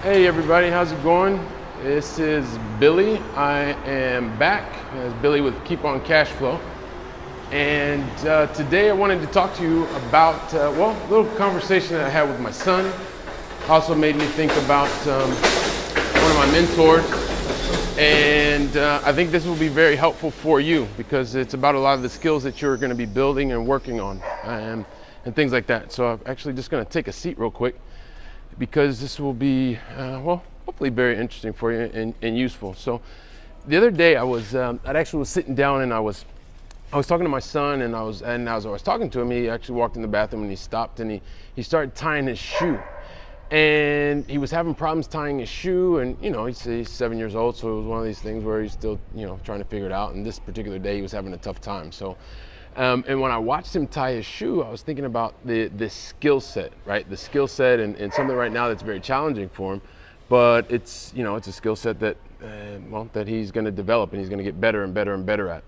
Hey everybody, how's it going? This is Billy. I am back as Billy with Keep On Cash Flow. And today I wanted to talk to you about, a little conversation that I had with my son. Also made me think about one of my mentors. And I think this will be very helpful for you because it's about a lot of the skills that you're going to be building and working on and things like that. So I'm actually just going to take a seat real quick, because this will be, hopefully very interesting for you and useful. So the other day I actually was sitting down and I was talking to my son, and as I was talking to him, he actually walked in the bathroom and he stopped and he started tying his shoe. And he was having problems tying his shoe, and he's 7 years old, so it was one of these things where he's still trying to figure it out. And this particular day he was having a tough time. So and when I watched him tie his shoe, I was thinking about the skill set, right? The skill set and something right now that's very challenging for him, but it's a skill set that that he's going to develop and he's going to get better and better and better at.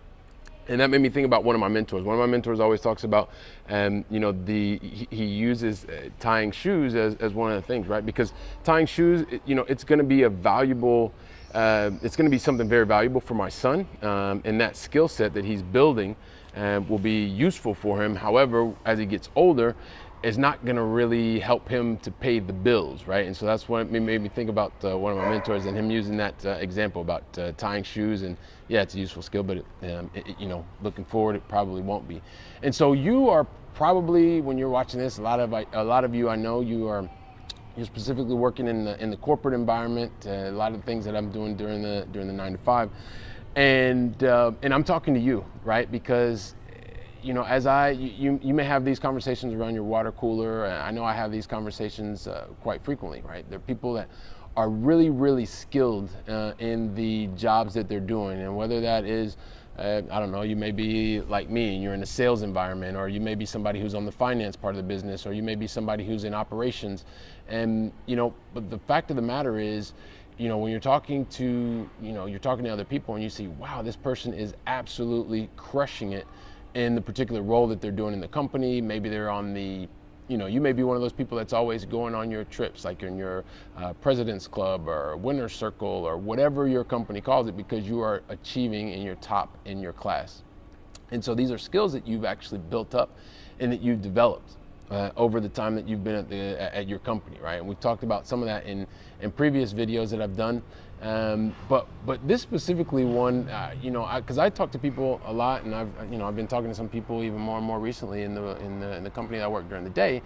And that made me think about one of my mentors. One of my mentors always talks about, he uses tying shoes as one of the things, right? Because tying shoes, it's going to be it's going to be something very valuable for my son, and that skill set that he's building will be useful for him. However, as he gets older, it's not going to really help him to pay the bills, right? And so that's what made me think about one of my mentors and him using that example about tying shoes. And yeah, it's a useful skill, but looking forward, it probably won't be. And so you are probably, when you're watching this, a lot of you, I know you're specifically working in the corporate environment. A lot of the things that I'm doing during the 9 to 5, and I'm talking to you, right? Because you may have these conversations around your water cooler. I know I have these conversations quite frequently, right? There are people that are really, really skilled in the jobs that they're doing, and whether that is, I don't know, you may be like me and you're in a sales environment, or you may be somebody who's on the finance part of the business, or you may be somebody who's in operations. And but the fact of the matter is, when you're talking to other people and you see, wow, this person is absolutely crushing it in the particular role that they're doing in the company. Maybe they're on the, you may be one of those people that's always going on your trips, like in your President's Club or Winner's Circle or whatever your company calls it, because you are achieving and you're top in your class. And so these are skills that you've actually built up and that you've developed over the time that you've been at your company, right? And we've talked about some of that in previous videos that I've done. But this specifically one, because I talk to people a lot, and I've been talking to some people even more and more recently in the company that I work during the day,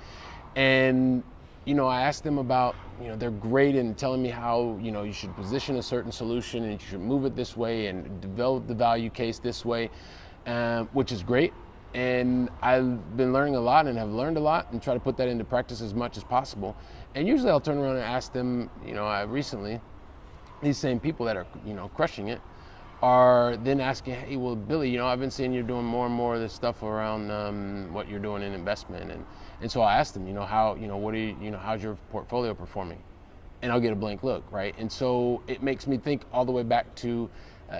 and I asked them about, they're great in telling me how you should position a certain solution and you should move it this way and develop the value case this way, which is great. And I've been learning a lot and have learned a lot and try to put that into practice as much as possible. And usually I'll turn around and ask them, recently, these same people that are, crushing it are then asking, hey, well, Billy, I've been seeing you're doing more and more of this stuff around what you're doing in investment. And so I asked them, how's your portfolio performing? And I'll get a blank look, right? And so it makes me think all the way back to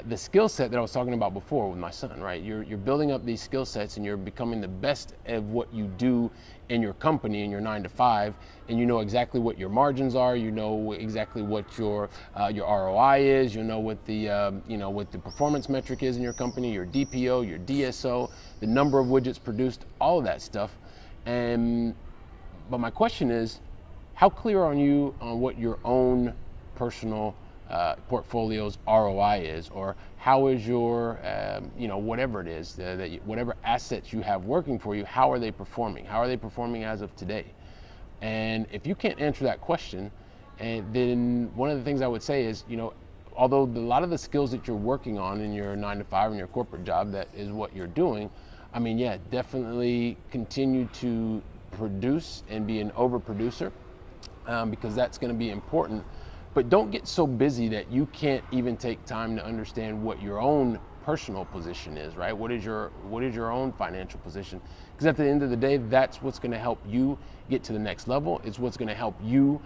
the skill set that I was talking about before with my son, right? You're building up these skill sets and you're becoming the best at what you do in your company, in your 9 to 5, and you know exactly what your margins are, you know exactly what your ROI is, what the performance metric is in your company, your DPO, your DSO, the number of widgets produced, all of that stuff. But my question is, how clear are you on what your own personal portfolio's ROI is, or how is your, whatever it is, whatever assets you have working for you, how are they performing? How are they performing as of today? And if you can't answer that question, then one of the things I would say is, although a lot of the skills that you're working on in your 9 to 5 and your corporate job, that is what you're doing. I mean, yeah, definitely continue to produce and be an overproducer, because that's going to be important. But don't get so busy that you can't even take time to understand what your own personal position is, right? What is your own financial position? Because at the end of the day, that's what's going to help you get to the next level. It's what's going to help you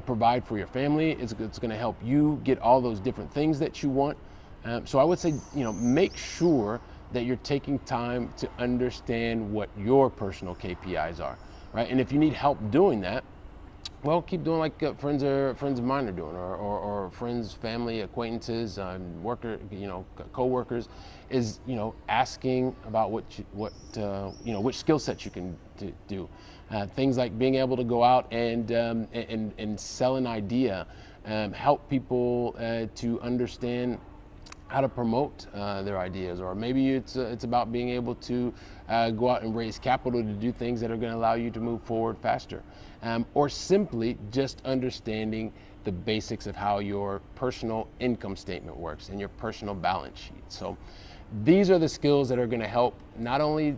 provide for your family. It's going to help you get all those different things that you want. So I would say, make sure that you're taking time to understand what your personal KPIs are, right? And if you need help doing that, well, keep doing like friends of mine are doing, or friends, family, acquaintances, co-workers, is asking about which skill sets you can do. Things like being able to go out and sell an idea, help people to understand how to promote their ideas, or maybe it's about being able to go out and raise capital to do things that are going to allow you to move forward faster, or simply just understanding the basics of how your personal income statement works and your personal balance sheet. So these are the skills that are going to help not only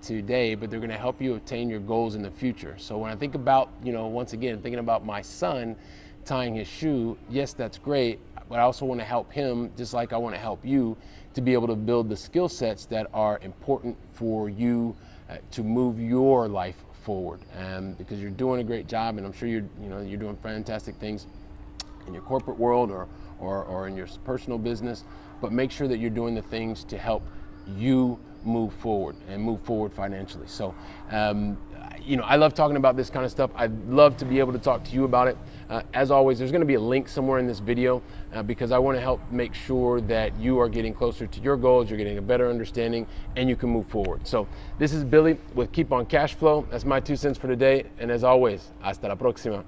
today, but they're going to help you attain your goals in the future. So when I think about, once again, thinking about my son tying his shoe, yes, that's great, but I also want to help him, just like I want to help you, to be able to build the skill sets that are important for you to move your life forward. Because you're doing a great job, and I'm sure you're doing fantastic things in your corporate world or in your personal business, but make sure that you're doing the things to help you move forward and move forward financially. So, I love talking about this kind of stuff. I'd love to be able to talk to you about it. As always, there's going to be a link somewhere in this video because I want to help make sure that you are getting closer to your goals, you're getting a better understanding, and you can move forward. So this is Billy with Keep on Cash Flow. That's my 2 cents for today. And as always, hasta la próxima.